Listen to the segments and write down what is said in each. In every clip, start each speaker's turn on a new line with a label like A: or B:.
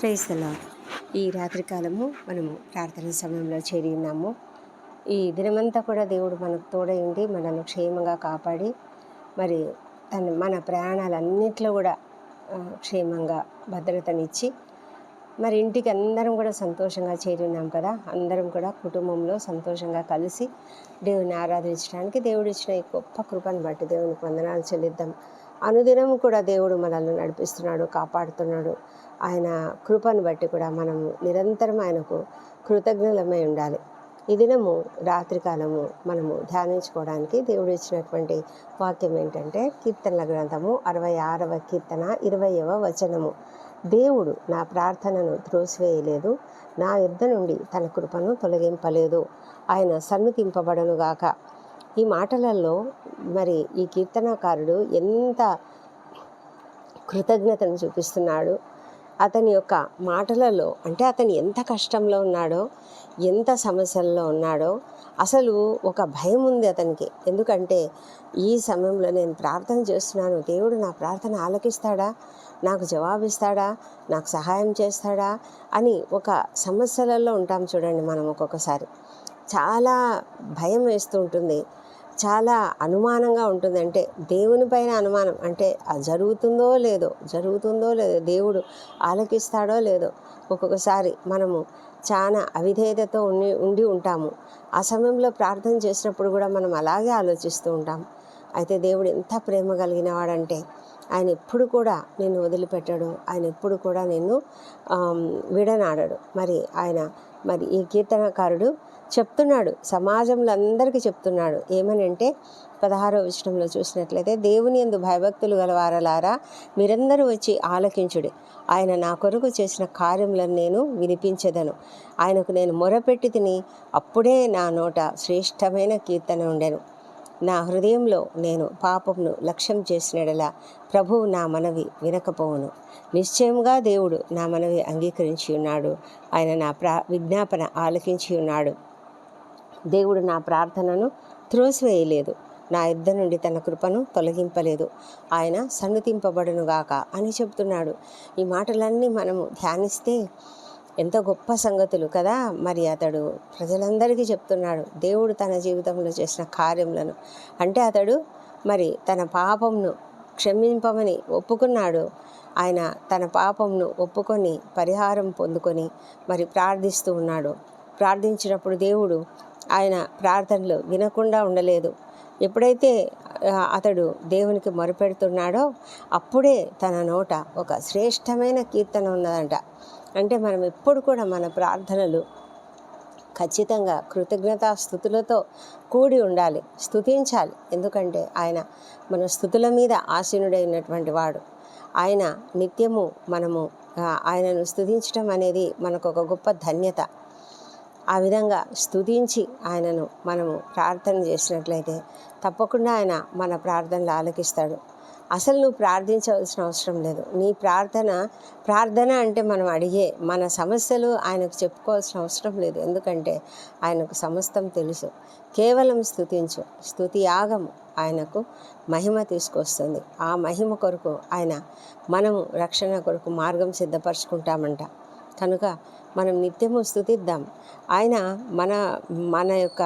A: Praise the lord. ఈ రాత్రికాలము మనము ప్రార్థన సమయంలో చేరి ఉన్నాము. ఈ దినమంతా కూడా దేవుడు మనకు తోడై ఉండి మనల్ని క్షేమంగా కాపాడి మరి మన ప్రయాణాలన్నింటిలో కూడా క్షేమంగా భద్రతనిచ్చి మరి ఇంటికి అందరం కూడా సంతోషంగా చేరి ఉన్నాం కదా. అందరం కూడా కుటుంబంలో సంతోషంగా కలిసి దేవుని ఆరాధించడానికి దేవుడు ఇచ్చిన ఈ గొప్ప కృపను బట్టి దేవునికి వందనాలు చెల్లిద్దాం. అనుదినం కూడా దేవుడు మనల్ని నడిపిస్తున్నాడు, కాపాడుతున్నాడు. ఆయన కృపను బట్టి కూడా మనము నిరంతరం ఆయనకు కృతజ్ఞులమై ఉండాలి. ఈ దినము రాత్రికాలము మనము ధ్యానించుకోవడానికి దేవుడు ఇచ్చినటువంటి వాక్యం ఏంటంటే కీర్తనల గ్రంథము 66వ కీర్తన 20వ వచనము. దేవుడు నా ప్రార్థనను త్రోసివేయలేదు, నా యుద్ధ నుండి తన కృపను తొలగింపలేదు, ఆయన సన్నుతింపబడనుగాక. ఈ మాటలలో మరి ఈ కీర్తనకారుడు ఎంత కృతజ్ఞతను చూపిస్తున్నాడు. అతని యొక్క మాటలలో అంటే అతను ఎంత కష్టంలో ఉన్నాడో, ఎంత సమస్యల్లో ఉన్నాడో, అసలు ఒక భయం ఉంది అతనికి. ఎందుకంటే ఈ సమయంలో నేను ప్రార్థన చేస్తున్నాను, దేవుడు నా ప్రార్థన ఆలకిస్తాడా, నాకు జవాబిస్తాడా, నాకు సహాయం చేస్తాడా అని ఒక సమస్యలలో ఉంటాం చూడండి. మనం ఒక్కొక్కసారి చాలా భయం వేస్తూ ఉంటుంది, చాలా అనుమానంగా ఉంటుంది. అంటే దేవుని పైన అనుమానం, అంటే జరుగుతుందో లేదో దేవుడు ఆలకిస్తాడో లేదో. ఒక్కొక్కసారి మనము చాలా అవిధేయతతో ఉండి ఉంటాము. ఆ సమయంలో ప్రార్థన చేసినప్పుడు కూడా మనం అలాగే ఆలోచిస్తూ ఉంటాం. అయితే దేవుడు ఎంత ప్రేమ కలిగిన వాడంటే ఆయన ఎప్పుడు కూడా నిన్ను వదిలిపెట్టడు, ఆయన ఎప్పుడు కూడా నిన్ను విడనాడడు. మరి ఈ కీర్తనకారుడు చెప్తున్నాడు, సమాజంలో అందరికీ చెప్తున్నాడు. ఏమని అంటే 16వ వచనంలో చూసినట్లయితే, దేవుని యందు భయభక్తులు గలవారలారా మీరందరూ వచ్చి ఆలకించుడి, ఆయన నా కొరకు చేసిన కార్యములను నేను వినిపించెదను, ఆయనకు నేను మొరపెట్టి తిని అప్పుడే నా నోట శ్రేష్టమైన కీర్తన ఉండెను. నా హృదయంలో నేను పాపమును లక్ష్యం చేసినడలా ప్రభువు నా మనవి వినకపోవును. నిశ్చయముగా దేవుడు నా మనవి అంగీకరించి ఉన్నాడు, ఆయన నా విజ్ఞాపన ఆలకించి ఉన్నాడు. దేవుడు నా ప్రార్థనను త్రోసివేయలేదు, నా యుద్ధ నుండి తన కృపను తొలగింపలేదు, ఆయన సన్నుతింపబడునుగాక అని చెప్తున్నాడు. ఈ మాటలన్నీ మనము ధ్యానిస్తే ఎంత గొప్ప సంగతులు కదా. మరి అతడు ప్రజలందరికీ చెప్తున్నాడు దేవుడు తన జీవితంలో చేసిన కార్యములను. అంటే అతడు మరి తన పాపంను క్షమింపమని ఒప్పుకున్నాడు. ఆయన తన పాపంను ఒప్పుకొని పరిహారం పొందుకొని మరి ప్రార్థిస్తూ ఉన్నాడు. ప్రార్థించినప్పుడు దేవుడు ఆయన ప్రార్థనలు వినకుండా ఉండలేదు. ఎప్పుడైతే అతడు దేవునికి మొరపెడుతున్నాడో అప్పుడే తన నోట ఒక శ్రేష్టమైన కీర్తన ఉన్నదంట. అంటే మనం ఎప్పుడు కూడా మన ప్రార్థనలు ఖచ్చితంగా కృతజ్ఞతాస్థుతులతో కూడి ఉండాలి, స్తుతించాలి. ఎందుకంటే ఆయన మన స్తుతుల మీద ఆసీనుడైనటువంటి వాడు. ఆయన నిత్యము మనము ఆయనను స్తుతించడం అనేది మనకు ఒక గొప్ప ధన్యత. ఆ విధంగా స్తుతించి ఆయనను మనము ప్రార్థన చేసినట్లయితే తప్పకుండా ఆయన మన ప్రార్థనలు ఆలకిస్తాడు. అసలు నువ్వు ప్రార్థించవలసిన అవసరం లేదు. నీ ప్రార్థన అంటే మనం అడిగే మన సమస్యలు ఆయనకు చెప్పుకోవాల్సిన అవసరం లేదు. ఎందుకంటే ఆయనకు సమస్తం తెలుసు. కేవలం స్తుతించు. స్తుతి యాగము ఆయనకు మహిమ తీసుకొస్తుంది. ఆ మహిమ కొరకు మనము రక్షణ కొరకు మార్గం సిద్ధపరచుకుంటామంట. కనుక మనం నిత్యము స్తుతిద్దాం. ఆయన మన యొక్క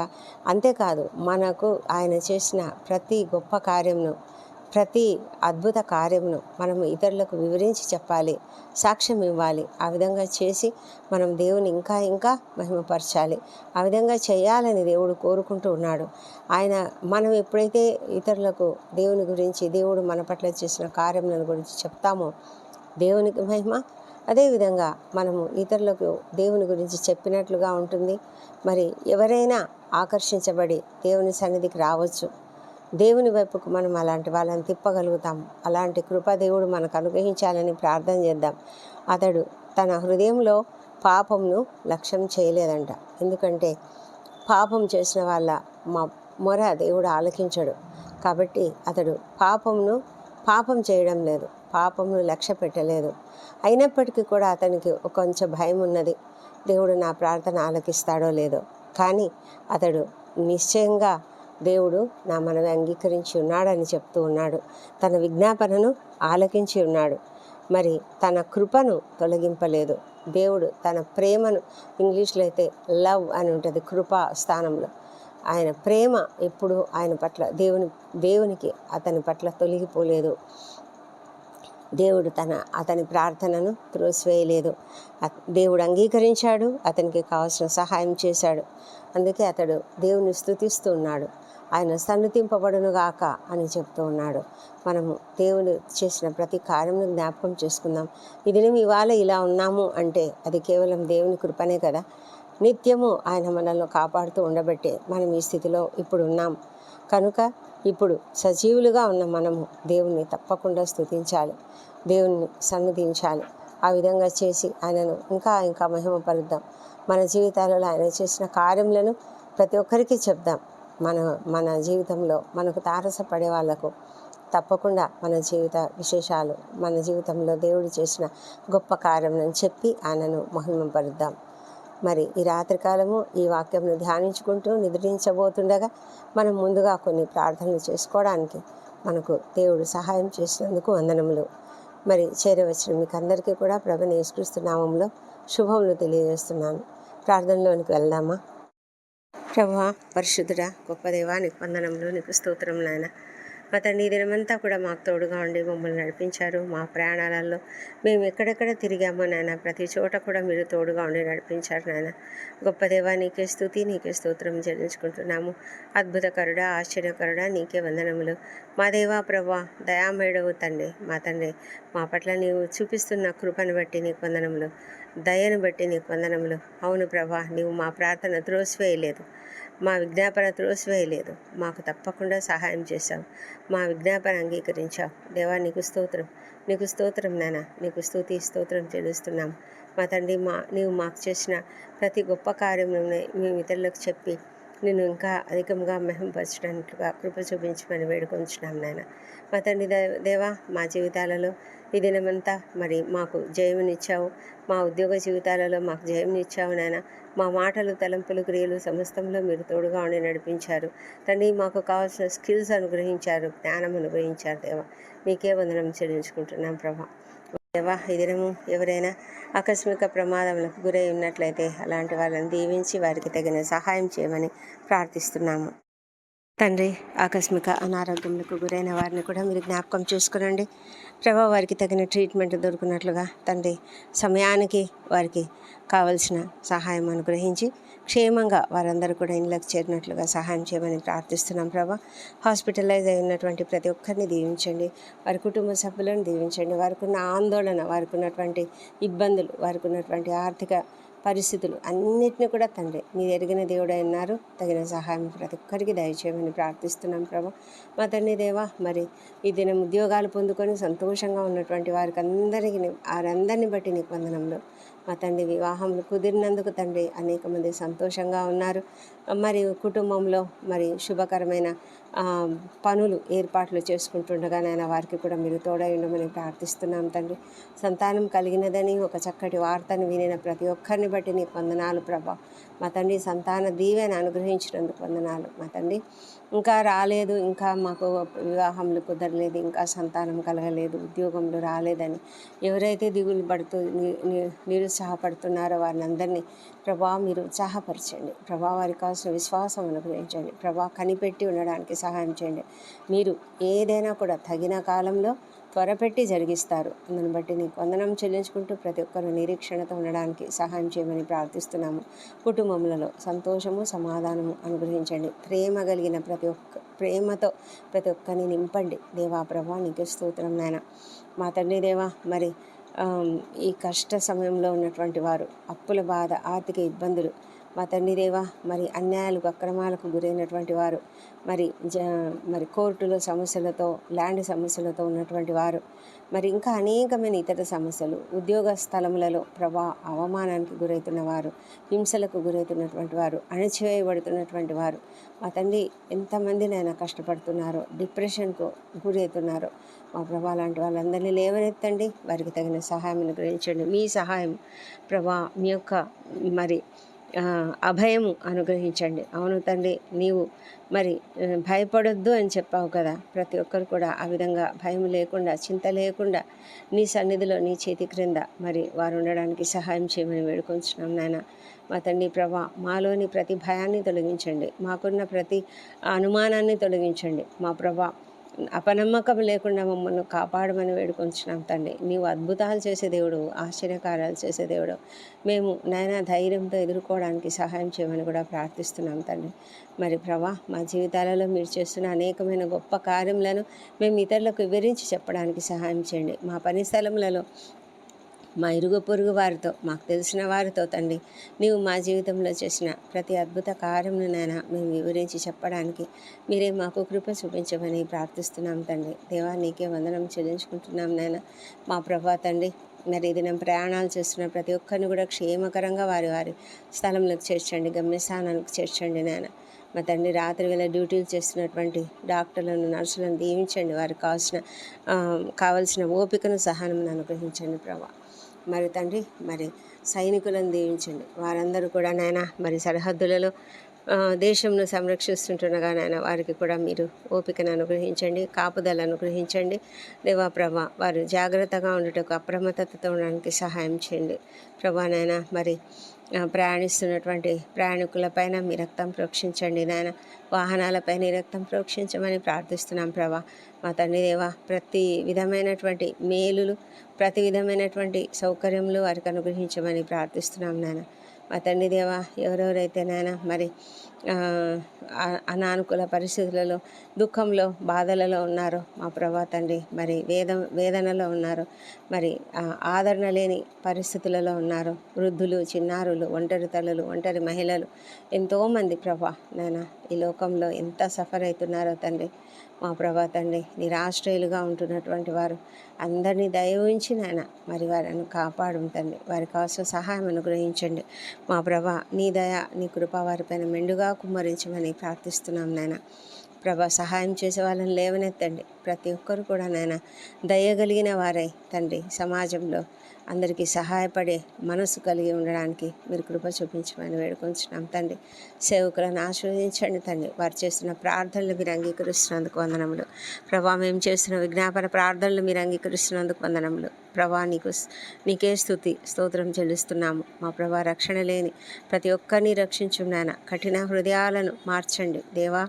A: అంతేకాదు, మనకు ఆయన చేసిన ప్రతి గొప్ప కార్యమును, ప్రతి అద్భుత కార్యమును మనం ఇతరులకు వివరించి చెప్పాలి, సాక్ష్యం ఇవ్వాలి. ఆ విధంగా చేసి మనం దేవుని ఇంకా ఇంకా మహిమపరచాలి. ఆ విధంగా చేయాలని దేవుడు కోరుకుంటూ ఉన్నాడు. మనం ఎప్పుడైతే ఇతరులకు దేవుని గురించి, దేవుడు మన పట్ల చేసిన కార్యములను గురించి చెప్తామో దేవునికి మహిమ. అదేవిధంగా మనము ఇతరులకు దేవుని గురించి చెప్పినట్లుగా ఉంటుంది. మరి ఎవరైనా ఆకర్షించబడి దేవుని సన్నిధికి రావచ్చు. దేవుని వైపుకు మనం అలాంటి వాళ్ళని తిప్పగలుగుతాం. అలాంటి కృప దేవుడు మనకు అనుగ్రహించాలని ప్రార్థన చేద్దాం. అతడు తన హృదయంలో పాపంను లక్ష్యం చేయలేదంట. ఎందుకంటే పాపం చేసిన వాళ్ళ మొర దేవుడు ఆలకించడు. కాబట్టి అతడు పాపం చేయడం లేదు, పాపంను లక్ష్య పెట్టలేదు. అయినప్పటికీ కూడా అతనికి కొంచెం భయం ఉన్నది, దేవుడు నా ప్రార్థన ఆలకిస్తాడో లేదో. కానీ అతడు నిశ్చయంగా దేవుడు నా మనవి అంగీకరించి ఉన్నాడని చెప్తూ ఉన్నాడు. తన విజ్ఞాపనను ఆలకించి ఉన్నాడు. మరి తన కృపను తొలగింపలేదు. దేవుడు తన ప్రేమను, ఇంగ్లీష్లో అయితే లవ్ అని ఉంటుంది కృపా స్థానంలో, ఆయన ప్రేమ ఎప్పుడు ఆయన పట్ల దేవునికి అతని పట్ల తొలగిపోలేదు. దేవుడు అతని ప్రార్థనను త్రోసివేయలేదు. దేవుడు అంగీకరించాడు, అతనికి కావాల్సిన సహాయం చేశాడు. అందుకే అతడు దేవుని స్తుతిస్తూ ఉన్నాడు. ఆయన సన్నుతింపబడును గాక అని చెప్తూ ఉన్నాడు. మనము దేవుడు చేసిన ప్రతి కార్యమును జ్ఞాపకం చేసుకుందాం. ఇది ఇవాళ ఇలా ఉన్నాము అంటే అది కేవలం దేవుని కృపనే కదా. నిత్యము ఆయన మనల్ని కాపాడుతూ ఉండబట్టే మనం ఈ స్థితిలో ఇప్పుడు ఉన్నాం. కనుక ఇప్పుడు సజీవులుగా ఉన్న మనము దేవుణ్ణి తప్పకుండా స్తుతించాలి, దేవుణ్ణి సన్నిధించాలి. ఆ విధంగా చేసి ఆయనను ఇంకా ఇంకా మహిమపరుద్దాం. మన జీవితాలలో ఆయన చేసిన కార్యములను ప్రతి ఒక్కరికి చెప్దాం. మన జీవితంలో మనకు తారసపడే వాళ్లకు తప్పకుండా మన జీవిత విశేషాలు, మన జీవితంలో దేవుడు చేసిన గొప్ప కార్యములను చెప్పి ఆయనను మహిమపరుద్దాం. మరి ఈ రాత్రికాలము ఈ వాక్యంను ధ్యానించుకుంటూ నిద్రించబోతుండగా మనం ముందుగా కొన్ని ప్రార్థనలు చేసుకోవడానికి మనకు దేవుడు సహాయం చేసినందుకు వందనములు. మరి చేరవచ్చిన మీకు అందరికీ కూడా ప్రభువైన యేసుక్రీస్తు నామములో శుభములు తెలియజేస్తున్నాను. ప్రార్థనలోనికి వెళ్దామా? ప్రభువా, పరిశుద్ధుడా, గొప్ప దేవా, నీకు వందనములు, నీకు స్తోత్రం నాయన. మా తండ్రి, ఈ దినమంతా కూడా మాకు తోడుగా ఉండి మమ్మల్ని నడిపించారు. మా ప్రయాణాలలో మేము ఎక్కడెక్కడ తిరిగామో నాయన, ప్రతి చోట కూడా మీరు తోడుగా ఉండి నడిపించారు నాయన. గొప్ప దేవా, నీకే స్తుతి, నీకే స్తోత్రం చెల్లించుకుంటున్నాము. అద్భుతకరుడా, ఆశ్చర్యకరుడా, నీకే వందనములు. మా దేవా, ప్రభా, దయామయుడవు తండ్రి, మా తండ్రి, మా పట్ల నీవు చూపిస్తున్న కృపను బట్టి నీకు వందనములు, దయను బట్టి నీకు వందనములు. అవును ప్రభా, నీవు మా ప్రార్థన త్రోసివేయలేదు, మా విజ్ఞాపన త్రోసివేయలేదు. మాకు తప్పకుండా సహాయం చేశావు, మా విజ్ఞాపన అంగీకరించావు. దేవా, నీకు స్తోత్రం, నీకు స్తోత్రం నాయన, నీకు స్తుతి స్తోత్రం చెల్లిస్తున్నాం. మా తండ్రి, నీవు మాకు చేసిన ప్రతి గొప్ప కార్యమును మేము ఇతరులకు చెప్పి నిన్ను ఇంకా అధికంగా మహిమపరచడానికిగా కృప చూపించమని వేడుకొంచున్నాం నాయన. మా తండ్రి దేవా, మా జీవితాలలో ఈ దినమంతా మరి మాకు జయమునిచ్చావు, మా ఉద్యోగ జీవితాలలో మాకు జయమునిచ్చావు నాయన. మా మాటలు, తలంపులు, క్రియలు సమస్తంలో మీరు తోడుగా ఉండి నడిపించారు తండ్రి. మాకు కావాల్సిన స్కిల్స్ అనుగ్రహించారు, జ్ఞానం అనుగ్రహించారు దేవా. నీకే వందనం చెల్లించుకుంటున్నాం ప్రభా. దేవా, ఈ దినము ఎవరైనా ఆకస్మిక ప్రమాదములకు గురై ఉన్నట్లయితే అలాంటి వాళ్ళని దీవించి వారికి తగిన సహాయం చేయమని ప్రార్థిస్తున్నాము తండ్రి. ఆకస్మిక అనారోగ్యములకు గురైన వారిని కూడా మీరు జ్ఞాపకం చేసుకునండి ప్రభా. వారికి తగిన ట్రీట్మెంట్ దొరికినట్లుగా తండ్రి, సమయానికి వారికి కావలసిన సహాయం అనుగ్రహించి క్షేమంగా వారందరూ కూడా ఇళ్ళకి చేరినట్లుగా సహాయం చేయమని ప్రార్థిస్తున్నాం ప్రభా. హాస్పిటలైజ్ అయినటువంటి ప్రతి ఒక్కరిని దీవించండి, వారి కుటుంబ సభ్యులను దీవించండి. వారికి ఉన్న ఆందోళన, వారికి ఉన్నటువంటి ఇబ్బందులు, వారికి ఉన్నటువంటి ఆర్థిక పరిస్థితులు అన్నిటిని కూడా తండ్రి మీరు ఎరిగిన దేవుడై ఉన్నారు. తగిన సహాయం ప్రతి ఒక్కరికి దయచేయమని ప్రార్థిస్తున్నాం ప్రభా. మా తండ్రి దేవా, మరి ఈ దినం ఉద్యోగాలు పొందుకొని సంతోషంగా ఉన్నటువంటి వారందరినీ బట్టి నీకు వందనములు. మా తండ్రి, వివాహంలో కుదిరినందుకు తండ్రి అనేక మంది సంతోషంగా ఉన్నారు. మరి కుటుంబంలో మరి శుభకరమైన పనులు, ఏర్పాట్లు చేసుకుంటుండగానైనా వారికి కూడా మీరు తోడై ఉండమని ప్రార్థిస్తున్నాం తండ్రి. సంతానం కలిగినదని ఒక చక్కటి వార్తను వినిన ప్రతి ఒక్కరిని బట్టి నీకు వందనాలు ప్రభా. మా తండ్రి, సంతాన దీవెన అనుగ్రహించినందుకు వందనాలు. మా తండ్రి, ఇంకా రాలేదు, ఇంకా మాకు వివాహంలో కుదరలేదు, ఇంకా సంతానం కలగలేదు, ఉద్యోగంలో రాలేదని ఎవరైతే దిగులు పడుతూ నిరుత్సాహపడుతున్నారో వారిని అందరినీ ప్రభా మీరు ఉత్సాహపరచండి ప్రభా. వారికి కావాల్సిన విశ్వాసం అనుగ్రహించండి ప్రభా. కనిపెట్టి ఉండడానికి సహాయం చేయండి. మీరు ఏదైనా కూడా తగిన కాలంలో త్వరపెట్టి జరిగిస్తారు. అందుని బట్టి నీకు వందనం చెల్లించుకుంటూ ప్రతి ఒక్కరు నిరీక్షణతో ఉండడానికి సహాయం చేయమని ప్రార్థిస్తున్నాము. కుటుంబములలో సంతోషము, సమాధానము అనుగ్రహించండి. ప్రేమ కలిగిన ప్రేమతో ప్రతి ఒక్కరిని నింపండి దేవా ప్రభా. నీకు స్తోత్రం నాయన. మా తండ్రి దేవా, మరి ఈ కష్ట సమయంలో ఉన్నటువంటి వారు, అప్పుల బాధ, ఆర్థిక ఇబ్బందులు, మా తండ్రి దేవా, మరి అన్యాయాలకు, అక్రమాలకు గురైనటువంటి వారు, మరి కోర్టులో సమస్యలతో, ల్యాండ్ సమస్యలతో ఉన్నటువంటి వారు, మరి ఇంకా అనేకమైన ఇతర సమస్యలు, ఉద్యోగ స్థలములలో ప్రభా అవమానానికి గురవుతున్న వారు, హింసలకు గురవుతున్నటువంటి వారు, అణచివేయబడుతున్నటువంటి వారు, మా తండ్రి ఎంతమంది నైనా కష్టపడుతున్నారో, డిప్రెషన్కు గురవుతున్నారో మా ప్రభా, లాంటి వాళ్ళందరినీ లేవనెత్తండి. వారికి తగిన సహాయం అనుగ్రహించండి. మీ సహాయం ప్రభా, మీ యొక్క మరి అభయము అనుగ్రహించండి. అవును తండ్రి, నీవు మరి భయపడొద్దు అని చెప్పావు కదా. ప్రతి ఒక్కరు కూడా ఆ విధంగా భయం లేకుండా, చింత లేకుండా నీ సన్నిధిలో నీ చేతి క్రింద మరి వారు ఉండడానికి సహాయం చేయమని వేడుకొంచున్నాం నాయన. మా తండ్రి ప్రభా, మాలోని ప్రతి భయాన్ని తొలగించండి, మాకున్న ప్రతి అనుమానాన్ని తొలగించండి. మా ప్రభా, అపనమ్మకం లేకుండా మమ్మల్ని కాపాడమని వేడుకొంచున్నాం తండ్రి. నీవు అద్భుతాలు చేసే దేవుడు, ఆశ్చర్యకార్యాలు చేసే దేవుడు. మేము నాయన ధైర్యంతో ఎదుర్కోవడానికి సహాయం చేయమని కూడా ప్రార్థిస్తున్నాం తండ్రి. మరి ప్రభా, మా జీవితాలలో మీరు చేస్తున్న అనేకమైన గొప్ప కార్యములను మేము ఇతరులకు వివరించి చెప్పడానికి సహాయం చేయండి. మా పని స్థలములలో మా ఇరుగు పొరుగు వారితో, మాకు తెలిసిన వారితో తండ్రి, నీవు మా జీవితంలో చేసిన ప్రతి అద్భుత కార్యమును నాయన మేము వివరించి చెప్పడానికి మీరే మాకు కృప చూపించమని ప్రార్థిస్తున్నాం తండ్రి. దేవా, నీకే వందనం చెల్లించుకుంటున్నాం నాయన. మా ప్రభా తండ్రి, మరి ఇది నేను ప్రయాణాలు చేస్తున్న ప్రతి ఒక్కరిని కూడా క్షేమకరంగా వారి వారి స్థలంలోకి చేర్చండి, గమ్యస్థానానికి చేర్చండి నాయన. మా తండ్రి, రాత్రి వేళ డ్యూటీలు చేస్తున్నటువంటి డాక్టర్లను, నర్సులను దీవించండి. వారికి కావాల్సిన ఓపికను, సహనమును అనుగ్రహించండి ప్రభా. మరి తండ్రి, మరి సైనికులను దీవించండి. వారందరూ కూడా నాయన మరి సరిహద్దులలో దేశంను సంరక్షిస్తుంటుండగా నాయన వారికి కూడా మీరు ఓపికను అనుగ్రహించండి, కాపుదలను అనుగ్రహించండి. దేవా ప్రభా, వారు జాగ్రత్తగా ఉండటకు, అప్రమత్తతతో ఉండడానికి సహాయం చేయండి ప్రభా. నాయన మరి ప్రయాణిస్తున్నటువంటి ప్రయాణికులపైన మీ రక్తం ప్రోక్షించండి నాయన. వాహనాలపైన ఈ రక్తం ప్రోక్షించమని ప్రార్థిస్తున్నాం ప్రభా. మా తండ్రి దేవా, ప్రతి విధమైనటువంటి మేలులు, ప్రతి విధమైనటువంటి సౌకర్యములు వారికి అనుగ్రహించమని ప్రార్థిస్తున్నాం నాయన. మా తండ్రి దేవా, ఎవరెవరైతే నాయన మరి అనానుకూల పరిస్థితులలో, దుఃఖంలో, బాధలలో ఉన్నారో మా ప్రభా తండ్రి, మరి వేదనలో ఉన్నారో, మరి ఆదరణ లేని పరిస్థితులలో ఉన్నారో, వృద్ధులు, చిన్నారులు, ఒంటరి తల్లులు, ఒంటరి మహిళలు, ఎంతోమంది ప్రభా నాయన ఈ లోకంలో ఎంత సఫర్ అవుతున్నారో తండ్రి. మా ప్రభా తండ్రి, నిరాశ్రయులుగా ఉంటున్నటువంటి వారు అందరినీ దయ ఉంచి నాయన మరి వారిని కాపాడు తండ్రి. వారి కోసం సహాయం అనుగ్రహించండి మా ప్రభా. నీ దయ, నీ కృప వారిపైన మెండుగా కుమ్మరించమని ప్రార్థిస్తున్నాం నాయన. ప్రభా, సహాయం చేసే వాళ్ళని లేవనెత్తండి. ప్రతి ఒక్కరు కూడా నాయన దయగలిగిన వారై తండ్రి సమాజంలో అందరికీ సహాయపడే మనసు కలిగి ఉండడానికి మీరు కృప చూపించమని వేడుకొంచున్నాం తండ్రి. సేవకులను ఆశీర్వదించండి తండ్రి. వారు చేస్తున్న ప్రార్థనలు మీరు అంగీకరిస్తున్నందుకు వందనములు ప్రభా. మేము చేస్తున్న విజ్ఞాపన ప్రార్థనలు మీరు అంగీకరిస్తున్నందుకు వందనములు ప్రభా. నీకే స్తోత్రం చెల్లిస్తున్నాము మా ప్రభా. రక్షణ లేని ప్రతి ఒక్కరిని రక్షించున్నాన. కఠిన హృదయాలను మార్చండి దేవా.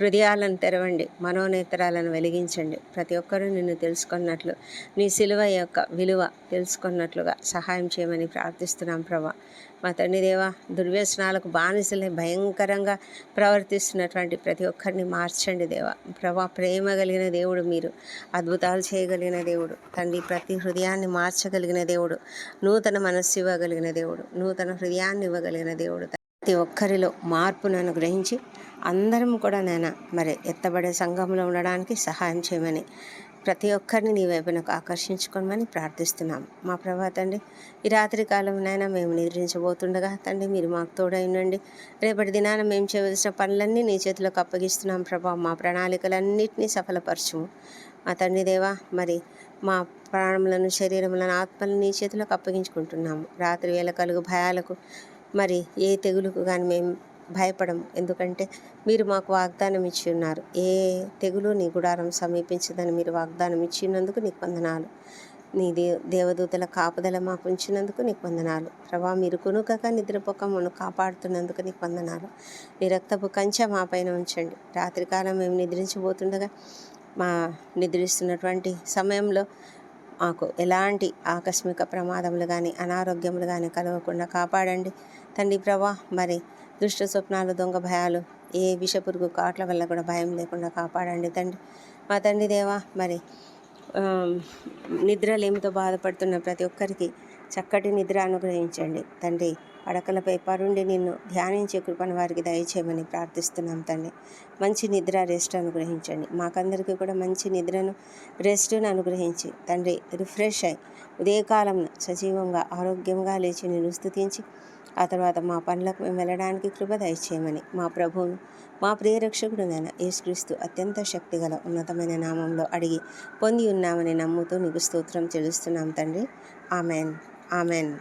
A: హృదయాలను తెరవండి, మనోనేత్రాలను వెలిగించండి. ప్రతి ఒక్కరూ నిన్ను తెలుసుకున్నట్లు, నీ సిలువ యొక్క విలువ తెలుసుకున్నట్లుగా సహాయం చేయమని ప్రార్థిస్తున్నాం ప్రభా. మా తండ్రి దేవా, దుర్వ్యసనాలకు బానిసలే భయంకరంగా ప్రవర్తిస్తున్నటువంటి ప్రతి ఒక్కరిని మార్చండి దేవా. ప్రభా, ప్రేమ కలిగిన దేవుడు మీరు, అద్భుతాలు చేయగలిగిన దేవుడు తండ్రి. ప్రతి హృదయాన్ని మార్చగలిగిన దేవుడు, నూతన మనస్సు ఇవ్వగలిగిన దేవుడు, నూతన హృదయాన్ని ఇవ్వగలిగిన దేవుడు. ప్రతి ఒక్కరిలో మార్పును అనుగ్రహించి అందరం కూడా నాయన మరి ఎత్తబడే సంఘంలో ఉండడానికి సహాయం చేయమని, ప్రతి ఒక్కరిని నీ వైపునకు ఆకర్షించుకోమని ప్రార్థిస్తున్నాం మా ప్రభా తండ్రి. ఈ రాత్రి కాలం నాయన మేము నిద్రించబోతుండగా తండ్రి మీరు మాకు తోడై ఉండండి. రేపటి దినాన మేము చేయవలసిన పనులన్నీ నీ చేతిలోకి అప్పగిస్తున్నాం ప్రభా. మా ప్రణాళికలన్నింటినీ సఫలపరచుము మా తండ్రి దేవా. మరి మా ప్రాణములను, శరీరములను, ఆత్మలను నీ చేతిలోకి అప్పగించుకుంటున్నాము. రాత్రి వేళ కలుగు భయాలకు మరి ఏ తెగులుకు కానీ మేము భయపడము. ఎందుకంటే మీరు మాకు వాగ్దానం ఇచ్చి ఉన్నారు. ఏ తెగులు నీ గుడారం సమీపించదని మీరు వాగ్దానం ఇచ్చినందుకు నీకు వందనాలు. నీ దేవదూతల కాపుదల మాకు ఉంచినందుకు నీకు వందనాలు ప్రభా. మీరు కునుకక నిద్రపోక మమ్మల్ని కాపాడుతున్నందుకు నీకు వందనాలు. నీ రక్తపు కంచె మా పైన ఉంచండి. రాత్రికాలం మేము నిద్రించబోతుండగా మా నిద్రిస్తున్నటువంటి సమయంలో మాకు ఎలాంటి ఆకస్మిక ప్రమాదములు కానీ, అనారోగ్యములు కానీ కలగకుండా కాపాడండి తండ్రి ప్రభా. మరి దుష్ట స్వప్నాలు, దొంగ భయాలు, ఏ విషపురుగు కాట్ల వల్ల కూడా భయం లేకుండా కాపాడండి తండ్రి. మా తండ్రి దేవా, మరి నిద్రలేమితో బాధపడుతున్న ప్రతి ఒక్కరికి చక్కటి నిద్ర అనుగ్రహించండి తండ్రి. పడకలపై పరుండి నిన్ను ధ్యానించే కృపను వారికి దయచేయమని ప్రార్థిస్తున్నాం తండ్రి. మంచి నిద్ర, రెస్ట్ అనుగ్రహించండి. మాకందరికీ కూడా మంచి నిద్రను, రెస్ట్ను అనుగ్రహించి తండ్రి రిఫ్రెష్ అయి ఉదయకాలంలో సజీవంగా, ఆరోగ్యంగా లేచి నిన్ను స్తుతించి ఆ తర్వాత మా పనులకు మేము వెళ్ళడానికి కృప దయచేయమని మా ప్రభువును, మా ప్రియరక్షకుడునైన యేసుక్రీస్తు అత్యంత శక్తిగల ఉన్నతమైన నామంలో అడిగి పొంది ఉన్నామని నమ్ముతూ నీకు స్తోత్రం చెల్లిస్తున్నాం తండ్రి. Amen, amen.